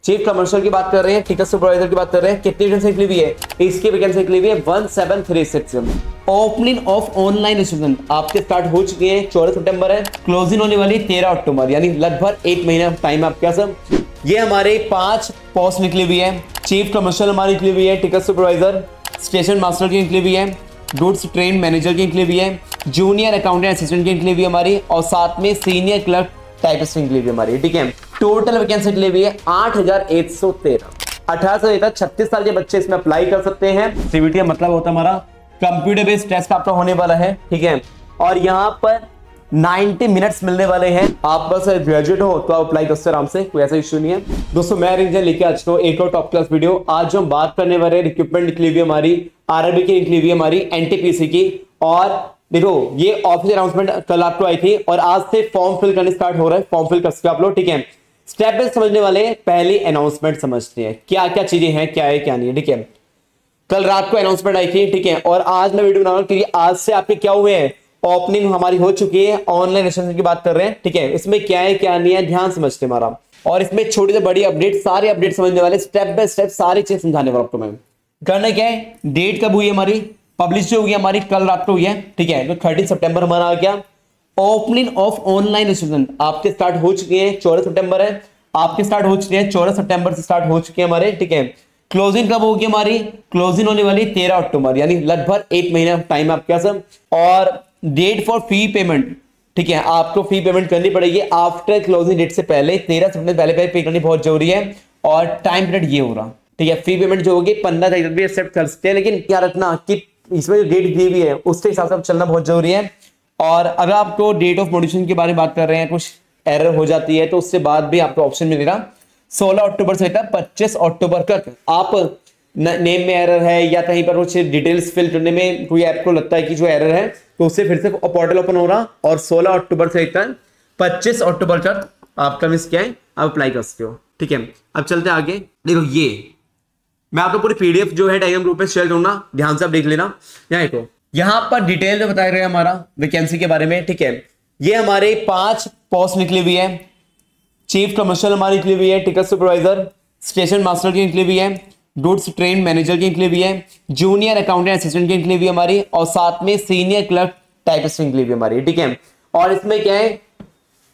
Chief commercial की बात कर रहे हैं, टिकट सुपरवाइजर की बात कर रहे हैं। कितनी वैकेंसी निकली हुई है? इसकी वैकेंसी निकली हुई है 1736। ओपनिंग ऑफ ऑनलाइन रजिस्ट्रेशन आपके स्टार्ट हो चुके हैं, 14 सितंबर है, क्लोजिंग होने वाली 13 अक्टूबर, यानी लगभग 1 महीना टाइम आपके पास। ये हमारे 5 पोस्ट निकली हुई है। चीफ कमर्शियल हमारी निकली हुई है, टिकट सुपरवाइजर, स्टेशन मास्टर की निकली हुई है, गुड्स ट्रेन मैनेजर की निकली हुई है, जूनियर अकाउंटेंट असिस्टेंट की निकली हुई है हमारी, और साथ में सीनियर क्लर्क टाइपिस्ट की निकली हुई है हमारी। ठीक है, टोटल वैकेंसी निकली हुई है 8113। 18 से लेकर 36 साल के बच्चे इसमें अप्लाई कर सकते हैं। सीबीटी का मतलब होता है हमारा कंप्यूटर बेस्ड टेस्ट आपका होने वाला है। ठीक है, और यहाँ पर 90 मिनट्स मिलने वाले हैं। आप बस ग्रेजुएट हो तो आप अप्लाई कर सकते आराम से, कोई ऐसा इश्यू नहीं है। दोस्तों मैं रिंजन लेके आ चुका हूँ एक और टॉप क्लास वीडियो। आज जो हम बात करने वाले रिक्रूटमेंट निकली हुई हमारी आरआरबी की, निकली हुई हमारी एनटीपीसी की। और देखो ये ऑफिशियल अनाउंसमेंट कल आपको आई थी और आज से फॉर्म फिल करने स्टार्ट हो रहा है। फॉर्म फिल कर सकते हो आप लोग। ठीक है, स्टेप बाय समझने वाले, पहली अनाउंसमेंट समझते हैं क्या क्या चीजें हैं, क्या है क्या नहीं है। ठीक है, कल रात को अनाउंसमेंट आई थी। ठीक है, और आज मैं वीडियो बना रहा हूं क्योंकि आज से आपके क्या हुए हैं, ओपनिंग हमारी हो चुकी है। ऑनलाइन रजिस्ट्रेशन की बात कर रहे हैं। ठीक है, इसमें क्या है क्या नहीं है ध्यान समझते हमारा, और इसमें छोटी से बड़ी अपडेट, सारे अपडेट समझने वाले, स्टेप बाय स्टेप सारी चीज समझाने वाला आपको मैं। करना क्या है, डेट कब हुई है हमारी, पब्लिश जो हुई है हमारी कल रात को हुई है। ठीक है, तो 30 सितंबर हमारा आ गया। ओपनिंग ऑफ ऑनलाइन रजिस्ट्रेशन आपके स्टार्ट हो चुके हैं, 14 सितंबर है, आपके स्टार्ट हो चुके हैं, 14 सितंबर से स्टार्ट हो चुके हैं हमारे। ठीक है, क्लोजिंग कब होगी हमारी, क्लोजिंग होने वाली 13 अक्टूबर, यानी लगभग 1 महीना टाइम आपके पास। और डेट फॉर फी पेमेंट, ठीक है, आपको फी पेमेंट करनी पड़ेगी आफ्टर क्लोजिंग डेट से पहले, 13 सितंबर पहले पे करनी बहुत जरूरी है। और टाइम पीरियड ये हो रहा, ठीक है, फी पेमेंट जो होगी 15 तारीख तक भी एक्सेप्ट कर सकते हैं, लेकिन क्या रखना कि इसमें जो डेट दी हुई है उसके हिसाब से चलना बहुत जरूरी है। और अगर आपको डेट ऑफ मॉडिफिकेशन के बारे में बात कर रहे हैं, कुछ एरर हो जाती है तो उससे बाद भी आपको ऑप्शन मिलेगा 16 अक्टूबर से लेकर 25 अक्टूबर तक। आप नेम में एरर है या कहीं पर कुछ डिटेल्स फिल करने में कोई आपको लगता है कि जो एरर है, तो उससे फिर से पोर्टल ओपन हो रहा, और 16 अक्टूबर से लेकर 25 अक्टूबर तक आपका मिस क्या है, आप अप्लाई कर सकते हो। ठीक है, अब चलते हैं आगे। देखो ये मैं आपको पूरी पीडीएफ जो है टेलीग्राम ग्रुप पे शेयर करूंगा, ध्यान से आप देख लेना। यहाँ देखो, यहाँ पर डिटेल जो बताया गया हमारा वैकेंसी के बारे में। ठीक है, ये हमारे 5 पोस्ट निकली हुई है। चीफ कमर्शियल हमारी निकली हुई है, टिकट सुपरवाइजर, स्टेशन मास्टर की निकली हुई है, गुड्स ट्रेन मैनेजर की निकली हुई है, जूनियर अकाउंटेंट असिस्टेंट की निकली हुई हमारी, और साथ में सीनियर क्लर्क टाइपिस्ट की निकली हुई हमारी। ठीक है, और इसमें क्या है,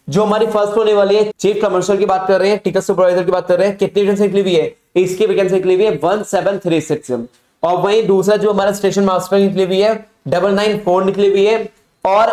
जो हमारी फर्स्ट होने वाली है चीफ कमर्शियल की बात कर रहे हैं, टिकट सुपरवाइजर की बात कर रहे हैं। कितनी वैकेंसी निकली हुई है? इसकी वैकेंसी निकली हुई है 1736। और वहीं दूसरा जो हमारा स्टेशन मास्टर निकली हुई है 994 निकली हुई है। और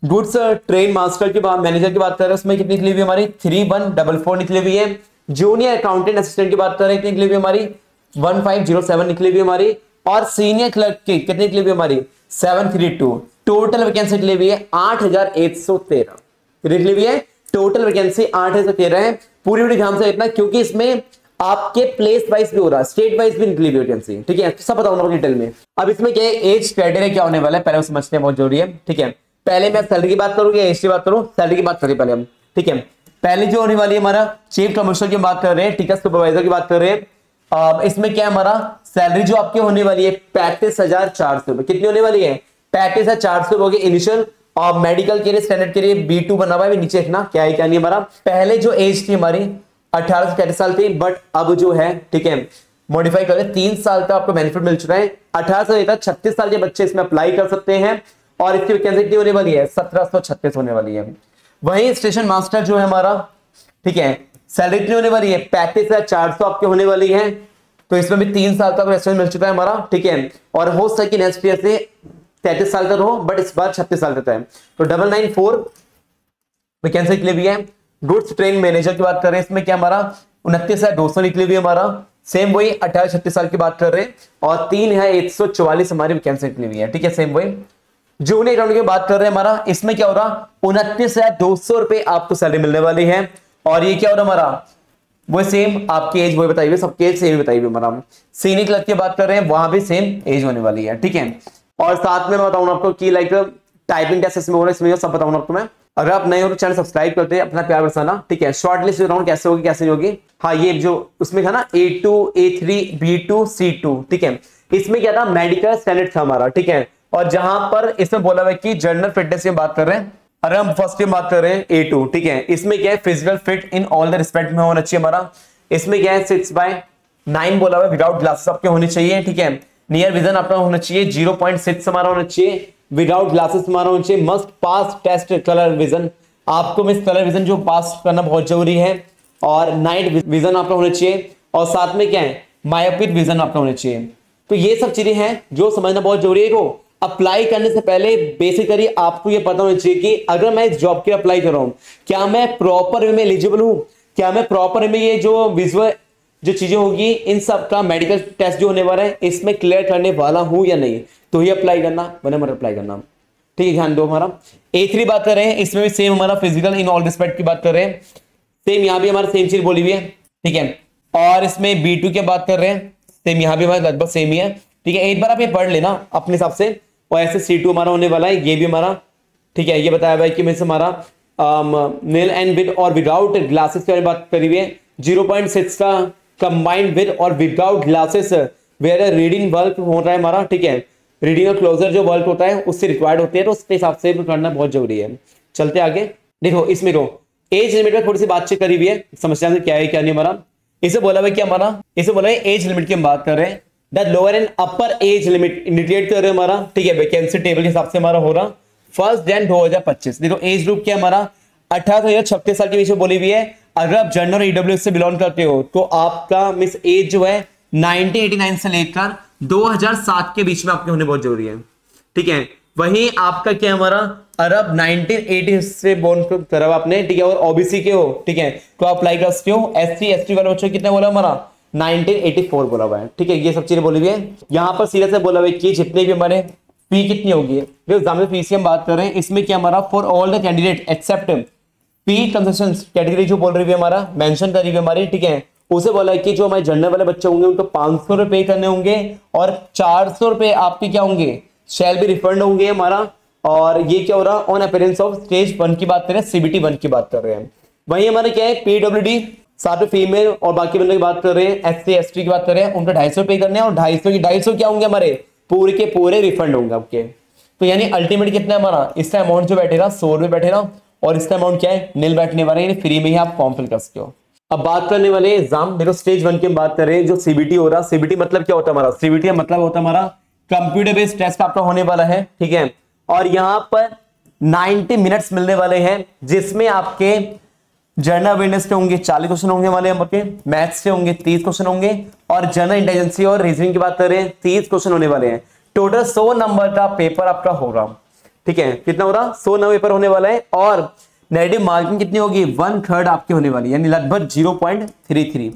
गुड्स ट्रेन मास्टर की बात, मैनेजर की बात कर रहे हैं, उसमें कितनी निकली हुई हमारी 3144 निकली हुई है। जूनियर अकाउंटेंट असिस्टेंट की बात कर रहे हैं, कितनी निकली हुई हमारी 1507 निकली हुई हमारी। और सीनियर क्लर्क की कितनी निकली हुई हमारी 732। टोटल वैकेंसी निकली हुई है 8113 निकली हुई है। टोटल वैकेंसी 8113 है। पूरी वीडियो ध्यान से देखना क्योंकि इसमें आपके प्लेस वाइज भी हो रहा है, स्टेट वाइज भी निकली हुई वैकेंसी। ठीक है, सब बताऊंगा डिटेल में। अब इसमें क्या है, एज क्राइटेरिया क्या होने वाला है पहले समझते हैं, बहुत जरूरी है। ठीक है, पहले मैं सैलरी की बात करूंगा, एज की बात करूं, सैलरी की बात करें पहले हम। ठीक है, पहले जो होने वाली है हमारा चीफ कमर्शियल की बात कर रहे हैं, टिकट सुपरवाइजर की बात कर रहे हैं। इसमें क्या है, हमारा सैलरी जो आपकी होने वाली है 35,400 रुपए। कितनी होने वाली है? 35,400 होगी इनिशियल। और मेडिकल के लिए स्टैंडर्ड के लिए B2 बना हुआ है, नीचे देखना क्या है क्या नहीं हमारा। पहले जो एज थी हमारी 18 से 35 साल थी, बट अब जो है, ठीक है, मॉडिफाई कर 3 साल का आपको बेनिफिट मिल चुका है। 18 से लेकर 36 साल के बच्चे इसमें अप्लाई कर सकते हैं। और इसकी वैकेंसी कितनी होने वाली है? 1736 होने वाली है। वहीं स्टेशन मास्टर जो है हमारा, ठीक है, सैलरी कितनी होने वाली है? 35,400 आपके होने वाली है। तो इसमें भी 3 साल का एक्सपीरियंस मिल चुका है हमारा। ठीक है, और हो सके नेक्स्ट ईयर से 33 साल तक हो, बट इस बार 36 साल तक है। तो 994 वैकेंसी निकली हुई है। गुड्स ट्रेन मैनेजर की बात कर रहे हैं, इसमें क्या हमारा 29,200 निकली हुई है हमारा। सेम वही 18-36 साल की बात कर रहे हैं। और 3 है 144 हमारी वैकेंसी निकली हुई है। ठीक है, सेम वही। जूनियर अकाउंट की बात कर रहे हैं हमारा, इसमें क्या हो रहा, 29,200 रुपए आपको सैलरी मिलने वाली है। और ये क्या हो रहा हमारा, वो सेम आपकी एज वही बताई हुई, सबकी एज सेम बताई हुई हमारा। सीनियर क्लर्क की बात कर रहे हैं, वहां भी सेम एज होने वाली है। ठीक है, और साथ में मैं बताऊंगा आपको कि लाइक टाइपिंग टेस्ट इसमें हो रहा है, इसमें सब बताऊंगा आपको मैं। अगर आप नए हो तो चैनल सब्सक्राइब करते हैं, अपना प्यार बरसाना। ठीक है, शॉर्ट लिस्ट राउंड कैसे होगी कैसे नहीं होगी। हाँ, ये जो उसमें था ना A2 A3 B2 C2, ठीक है, इसमें क्या था, मेडिकल स्टैंडर्ड था हमारा। ठीक है, और जहां पर इसमें बोला हुआ है कि जनरल फिटनेस की बात कर रहे हैं, अगर हम फर्स्ट की बात कर रहे हैं A2, ठीक है, इसमें क्या है, physical fit in all the respect में होना चाहिए हमारा। इसमें क्या है 6/9 बोला हुआ है, विदाउट ग्लासेस आपके होने चाहिए, ठीक है। नियर विजन आपका होना चाहिए 0.6 हमारा होना चाहिए, विदाउट ग्लासेस हमारा होना चाहिए। Must pass test colour vision, आपको मिस कलर विजन जो पास करना बहुत जरूरी है। और नाइट विजन आपका होना चाहिए, और साथ में क्या है मायोपिक विजन आपका होना चाहिए। तो ये सब चीजें हैं जो समझना बहुत जरूरी है। को अप्लाई करने से पहले बेसिकली आपको ये पता होना चाहिए कि अगर मैं इस जॉब के अप्लाई कर रहा हूं, क्या मैं प्रॉपर वे में एलिजिबल हूं, क्या मैं प्रॉपर वे में ये जो विजुअल जो चीजें होगी इन सब का मेडिकल टेस्ट जो होने वाला है इसमें क्लियर करने वाला हूं या नहीं, तो ही अप्लाई करना, वरना मत अप्लाई करना, ठीक है। ध्यान दो। हमारा A3 बात कर रहे हैं, इसमें भी सेम हमारा फिजिकल इन ऑल रिस्पेक्ट की बात कर रहे हैं, सेम यहाँ भी हमारा सेम चीज बोली हुई है, ठीक है। और इसमें B2 की बात कर रहे हैं, सेम यहाँ भी हमारा लगभग सेम ही है, ठीक है। एक बार आप ये पढ़ लेना अपने हिसाब से। और ऐसे C2 हमारा होने वाला है, ये भी हमारा, ठीक है। ये बताया हुआ है कि मैं हमारा नील एंड विद और विदाउट ग्लासेस की बात करी हुई है, 0.6 का कंबाइंड विद और without glasses where reading work हो रहा है हमारा, ठीक है। रीडिंग और क्लोजर जो वर्क होता है उससे रिक्वायर्ड होती है, तो उसके हिसाब से करना बहुत जरूरी है। चलते आगे। देखो इसमें एज लिमिट में थोड़ी सी बातचीत करी हुई है, समस्या से क्या है क्या नहीं हमारा। इसे बोला हुआ क्या हमारा, इसे बोला है एज लिमिट की हम बात कर रहे हैं। The lower and upper age limit indicate कर रहे हैं हमारा, ठीक है। वैकेंसी टेबल के हिसाब से हमारा हो रहा 1 जनवरी 2025। देखो एज ग्रुप क्या हमारा 18 से 36 साल के बीच में बोली हुई है। अगर आप जनरल ईडब्ल्यूएस से बिलोंग करते हो तो आपका मिस एज जो है 1989 से लेकर 2007 के बीच में आपके होने बहुत जरूरी है, ठीक है। वहीं आपका क्या हमारा अरब 1980 से बोर्न करा आपने, ठीक है। और ओबीसी के हो, ठीक है, तो आप अप्लाई कर सकते हो। एससी एसटी वाले बच्चों कितना बोला हमारा 1984 बोला हुआ है, ठीक है। ये सब चीजें बोली हुई है। यहाँ पर सीरियस से बोला हुआ है कि जितने भी हमारे फी कितनी होगी, एग्जाम फीस की हम बात कर रहे हैं। इसमें क्या हमारा for all the candidate except fee concession category जो बोल रही है हमारा मेंशन करी हुई हमारी, ठीक है। उसे बोला है कि जो हमारे जनरल वाले बच्चे होंगे उनको 500 रुपए करने होंगे और 400 रुपए आपके क्या होंगे शैल भी रिफंड होंगे हमारा। और ये क्या हो रहा ऑन अपीयरेंस ऑफ स्टेज 1 की बात कर रहे हैं, CBT 1 की बात कर रहे हैं। वही हमारे क्या है PWD साथ में फीमेल और बाकी बंदे की बात कर रहे हैं, SC ST की बात कर रहे हैं, उनको 250 पे करने हैं और 250 क्या होंगे हमारे पूरे के पूरे रिफंड होंगे आपके। तो यानी अल्टीमेट कितना है हमारा इसका अमाउंट जो बैठेगा 100 रुपए बैठेगा, और इसका अमाउंट क्या है नील बैठने वाला है, फ्री में ही आप फॉर्म फिल कर सकते हो। अब बात करने वाले एग्जाम, देखो स्टेज 1 की हम बात कर रहे हैं। जो CBT हो रहा, CBT मतलब क्या होता है हमारा, CBT मतलब होता है हमारा कंप्यूटर बेस्ड टेस्ट आपका होने वाला है, ठीक है। और यहाँ पर 90 मिनट्स मिलने वाले हैं, जिसमें आपके जनरल अवेयरनेस के होंगे 40 क्वेश्चन होंगे वाले आपके, मैथ्स से होंगे 30 क्वेश्चन होंगे, और जनरल इंटेलिजेंस और रीजनिंग की बात कर रहे हैं 30 क्वेश्चन होने वाले हैं। टोटल 100 नंबर का पेपर आपका होगा, ठीक है। कितना हो रहा 100 नंबर पेपर होने वाला है। और नेगेटिव मार्किंग कितनी होगी 1/3 आपकी होने वाली है, यानी लगभग 0.33,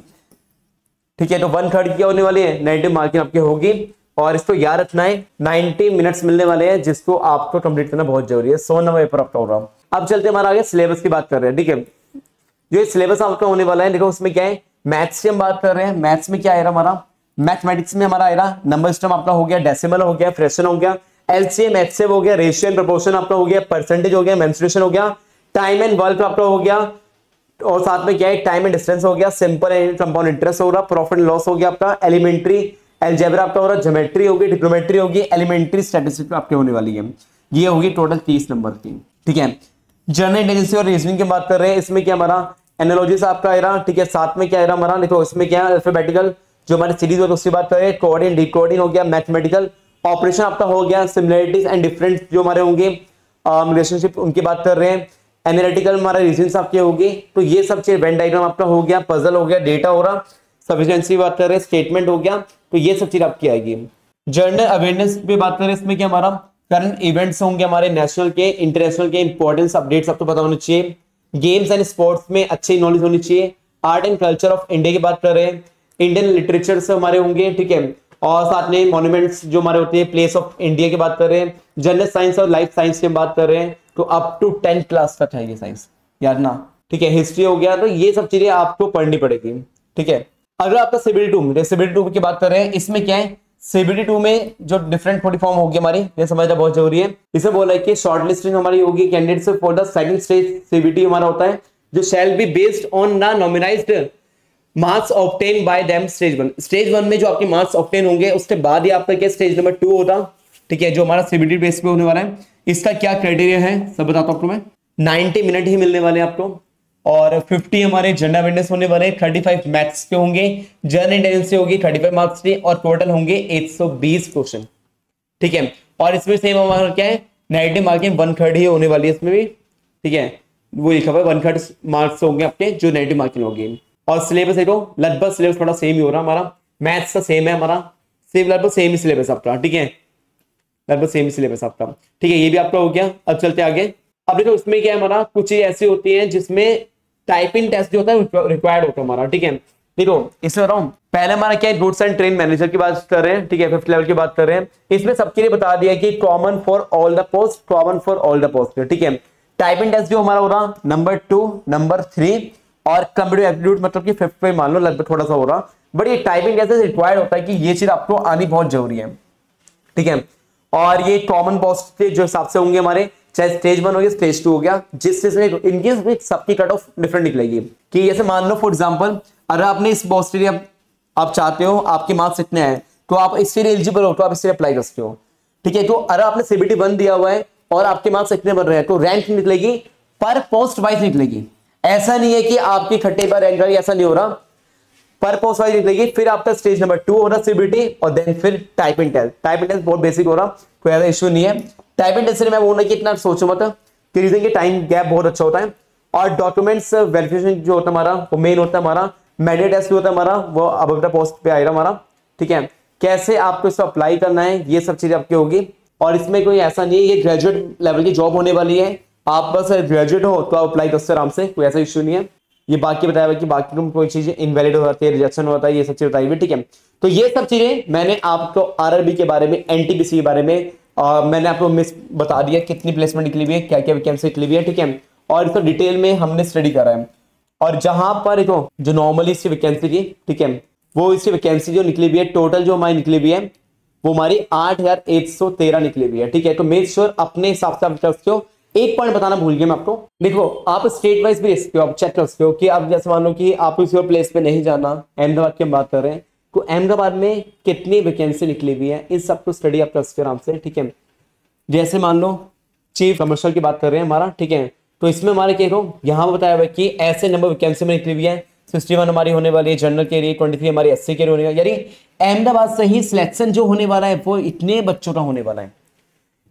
ठीक है। तो 1/3 क्या होने वाली है नेगेटिव मार्किंग आपकी होगी। और इसको याद रखना है 90 मिनट्स मिलने वाले हैं, जिसको आपको कंप्लीट करना बहुत जरूरी है। 100 नंबर पेपर आपका होगा। अब चलते हमारा आगे सिलेबस की बात कर रहे हैं, ठीक है। जो सिलेबस आपका होने वाला है, देखो उसमें क्या है मैथ्स की हम बात कर रहे हैं। मैथ्स में क्या आएगा हमारा, मैथमेटिक्स में हमारा आएगा नंबर सिस्टम आपका हो गया, डेसिमल हो गया, फ्रैक्शन हो गया, एलसीएम एचसीएफ हो गया, रेशियो एंड प्रोपोर्शन आपका हो गया, परसेंटेज हो गया, मेंस्ट्रुएशन हो गया, टाइम एंड वर्क आपका हो गया, और साथ में क्या है टाइम एंड डिस्टेंस हो गया, सिंपल एंड कंपाउंड इंटरेस्ट हो रहा, प्रॉफिट एंड लॉस हो गया आपका, एलिमेंट्री अलजेब्रा आपका हो रहा, ज्योमेट्री होगी, ट्रिग्नोमेट्री होगी, एलिमेंट्री स्टैटिस्टिक्स आपके होने वाली है। ये होगी टोटल 30 नंबर की, ठीक है। जनरल इंटेलिजेंस और रीजनिंग की बात कर रहे हैं। इसमें क्या हमारा एनालॉजीज आपका आएगा, ठीक है। साथ में क्या आएगा हमारा, देखो इसमें क्या अल्फाबेटिकल जो हमारी सीरीज होती है उसकी बात कर रहे हैं, कोडिंग डिकोडिंग हो गया, मैथमेटिकल ऑपरेशन आपका हो गया, सिमिलरिटीज एंड डिफरेंस जो हमारे होंगे रिलेशनशिप उनकी बात कर रहे हैं, एनालिटिकल हमारा रीजनिंग आपके होगी। तो ये सब चीज वेन डायग्राम आपका हो गया, पजल हो गया, डेटा हो रहा, सफिशिएंसी बात कर रहे हैं, स्टेटमेंट हो गया, तो ये सब चीज आपकी आएगी। जनरल अवेयरनेस पे बात करें, इसमें क्या हमारा करंट इवेंट्स होंगे हमारे नेशनल के इंटरनेशनल के इंपॉर्टेंस अपडेट्स आपको पता होना चाहिए। गेम्स एंड स्पोर्ट्स में अच्छी नॉलेज होनी चाहिए। Art and culture of India की बात कर रहे हैं, इंडियन लिटरेचर से हमारे होंगे, ठीक है। और साथ में मॉन्यूमेंट्स जो हमारे होते हैं, प्लेस ऑफ इंडिया की बात कर रहे हैं, जनरल साइंस और लाइफ साइंस की बात कर रहे हैं, तो अप टू 10th क्लास तक है ये साइंस, याद ना, ठीक है। हिस्ट्री हो गया, तो ये सब चीजें आपको पढ़नी पड़ेगी, ठीक है। अगर आपका CBT 2 की बात कर रहे हैं, इसमें क्या है CBT 2 में जो डिफरेंट थोड़ी फॉर्म होगी हमारी, ये समझना बहुत जरूरी है। इसे बोला है कि शॉर्ट लिस्टिंग हमारी होगी candidates for the second stage CBT हमारा होता है, जो shall be based on the normalised marks obtained by them stage 1। Stage 1 में जो आपके मार्क्स ऑब्टेन होंगे उसके बाद ही आपका क्या स्टेज नंबर 2 होता, ठीक है, जो हमारा CBT बेस पे होने वाला है। इसका क्या क्राइटेरिया है सब बताता हूं आपको मैं। 90 मिनट ही मिलने वाले हैं आपको, और 50 हमारे जनरल अवेयरनेस होने वाले, 35 मैथ्स के होंगे, जनरल इंटेलिजेंस होगी 35 मार्क्स की, और टोटल होंगे 120 क्वेश्चन। ठीक है, और इसमें सेम हमारा क्या है, नेगेटिव मार्किंग 1/3 ही होने वाली है इसमें भी। ठीक है, वो लिखा हुआ है 1/3 मार्क्स होंगे आपके जो नेगेटिव मार्किंग होगी। और सिलेबस देखो, लगभग सिलेबस थोड़ा सेम ही हो रहा हमारा, मैथ्स का सेम है हमारा, सेम लगभग सेम ही सिलेबस आपका। ठीक है, लगभग सेम सिलेबस आपका। ठीक है, ये भी आपका हो गया। अब चलते आगे। अब देखो इसमें क्या है, हमारा कुछ चीज ऐसी होती है जिसमें टाइपिंग टेस्ट जो होता है रिक्वायर्ड होता है हमारा। ठीक है, देखो इसमें बताऊं, पहले हमारा क्या है, गुड्स एंड ट्रेन मैनेजर की बात कर रहे हैं। ठीक है, 5th लेवल की बात कर रहे हैं। इसमें सबके लिए बता दिया कि common for all the post, common for all the post. ठीक है, टाइपिंग टेस्ट जो हमारा हो रहा नंबर 2, नंबर 3 और कंप्यूटर एप्टीट्यूड मतलब कि 5th पे मान लो लगभग थोड़ा सा हो रहा, बट ये टाइपिंग टेस्ट रिक्वायर्ड होता है कि ये चीज आपको आनी बहुत जरूरी है। ठीक है, और ये कॉमन पोस्ट के जो हिसाब से होंगे हमारे, चाहे स्टेज 1 हो गया, स्टेज 2 हो गया, जिससे इनकी सबकी कट ऑफ डिफरेंट निकलेगी। कि जैसे मान लो फॉर एग्जांपल, अगर आपने इस पोस्ट के लिए आप चाहते हो, आपके मार्क्स इतने हैं, तो आप इसके लिए एलिजिबल हो, तो आप इससे अप्लाई कर सकते हो। ठीक है, तो अगर आपने CBT 1 दिया हुआ है और आपके मार्क्स इतने बन रहे हैं, तो रैंक निकलेगी पर पोस्ट वाइज निकलेगी। ऐसा नहीं है कि आपकी खट्टे पर रैंक आई, ऐसा नहीं हो रहा, पर पोस्ट वाइज निकलेगी। फिर आपका स्टेज नंबर 2 हो रहा CBT, और देन फिर टाइपिंग टेस्ट। टाइपिंग टेस्ट बहुत बेसिक हो रहा, कोई ऐसा इश्यू नहीं है। टाइपिंग टेस्ट से मैं बोलना कि इतना सोचो मत, कि रीजन के टाइम गैप बहुत अच्छा होता है। और डॉक्यूमेंट्स वेरिफिकेशन जो होता है हमारा, वो मेन होता है हमारा। मैंडेटरी टेस्ट जो होता है हमारा, वो अब पोस्ट पे आएगा हमारा। ठीक है, कैसे आपको इसको अप्लाई करना है, ये सब चीजें आपकी होगी। और इसमें कोई ऐसा नहीं है, ये ग्रेजुएट लेवल की जॉब होने वाली है। आप बस ग्रेजुएट हो तो आप अप्लाई कर सकते आराम से, कोई ऐसा इश्यू नहीं है। ये बाकी बताया हुआ कि बाकी तुम कोई चीजें इनवैलिड हो जाती है, रिजेक्शन होता है, ये सब चीजें बताई हुई। ठीक है, तो ये सब चीजें मैंने आपको RRB के बारे में, NTPC के बारे में मैंने आपको मिस बता दिया, कितनी प्लेसमेंट निकली हुई है, क्या क्या वैकेंसी निकली हुई है। ठीक है, और इसको डिटेल में हमने स्टडी करा है। और जहां पर देखो जो नॉर्मली इसकी वैकेंसी की, ठीक है, वो इसकी वैकेंसी जो निकली हुई है, टोटल जो हमारी निकली हुई है, वो हमारी 8113 निकली हुई है। ठीक है, तो मेक श्योर अपने हिसाब से आप कर सकते हो। एक पॉइंट बताना भूल गया मैं आपको, देखो आप स्टेट वाइज भी देख सकते हो, आप चेक कर सकते हो कि आप जैसे मान लो कि आप किसी और प्लेस पे नहीं जाना, अहमदाबाद की हम बात कर रहे हैं, तो अहमदाबाद में कितनी वैकेंसी निकली हुई है, इस सब को स्टडी आप कर सकते हो आराम से। ठीक है, जैसे मान लो चीफ कमर्शियल की बात कर रहे हैं हमारा। ठीक है, तो इसमें हमारे क्या हो, यहाँ बताया हुआ है कि ऐसे नंबर वैकेंसी में निकली हुई है, 61 हमारी होने वाली है जनरल के लिए, 23 हमारी SC के लिए होने वाली है। यानी अहमदाबाद से ही सिलेक्शन जो होने वाला है वो इतने बच्चों का होने वाला है।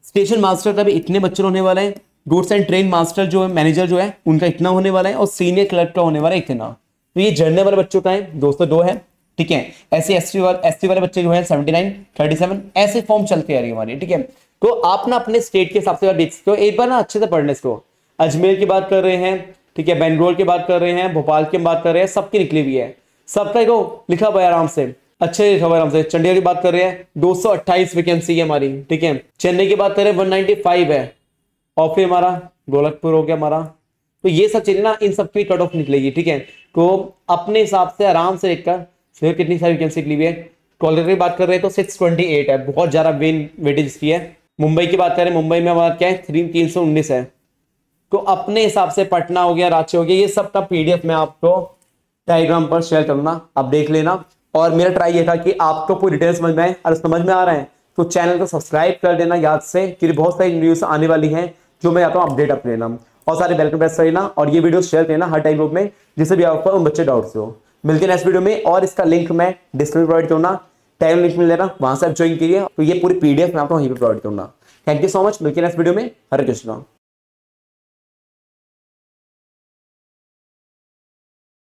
स्टेशन मास्टर का भी इतने बच्चे होने वाला है, गुड्स एंड ट्रेन मास्टर जो है, मैनेजर जो है, उनका इतना होने वाला है, और सीनियर क्लर्क का होने वाला है इतना। तो ये जनरल वाले बच्चों का है 202 है। ठीक है, ऐसे SC वाले बच्चे जो है 79, 37 ऐसे फॉर्म चलते आ रही है हमारी। ठीक है, तो आप ना अपने स्टेट के हिसाब से देख सकते हो, एक बार ना अच्छे से पढ़ने इसको। अजमेर की बात कर रहे हैं, ठीक है, बेंगलोर की बात कर रहे हैं, भोपाल की बात कर रहे हैं, सबकी निकली हुई है, सबका को लिखा हुआ है आराम से, अच्छे लिखा हुआ है आराम से। चंडीगढ़ की बात कर रहे हैं 228 वैकेंसी है हमारी। ठीक है, चेन्नई की बात कर रहे हैं 195 है, और फिर हमारा गोरखपुर हो गया हमारा। तो ये सब चीजें ना, इन सबकी कट ऑफ निकलेगी। ठीक है, तो अपने हिसाब से आराम से देखकर फिर कितनी सारी वैकेंसी निकली हुई है। कोलकाता की बात कर रहे हैं तो 628 है, बहुत ज्यादा वेटेज इसकी है। मुंबई की बात करें, मुंबई में हमारा क्या है 319 है। तो अपने हिसाब से पटना हो गया, रांची हो गया, ये सब का PDF मैं आपको टेलीग्राम पर शेयर करूंगा, आप देख लेना। और मेरा ट्राई ये था कि आपको पूरी डिटेल समझ में आए, और समझ में आ रहा है तो चैनल को सब्सक्राइब कर देना याद से, क्योंकि बहुत सारी न्यूज आने वाली हैं जो मैं आता हूँ अपडेट अप लेना, और सारे बेल को प्रेस कर लेना, और ये वीडियो शेयर करना हर टाइम ग्रुप में, जिससे भी आपको उन बच्चे डाउट्स हो। मिलते हैं नेक्स्ट वीडियो में, और इसका लिंक मैं डिस्क्रिप्शन प्रोवाइड करूंगा, टाइम लिंक मिल लेना, वहां से आप ज्वाइन कीजिए। तो ये पूरी PDF मैं आपको वहीं पर प्रोवाइड करूंगा। थैंक यू सो मच, मिलते हैं नेक्स्ट वीडियो में। हरे कृष्णा।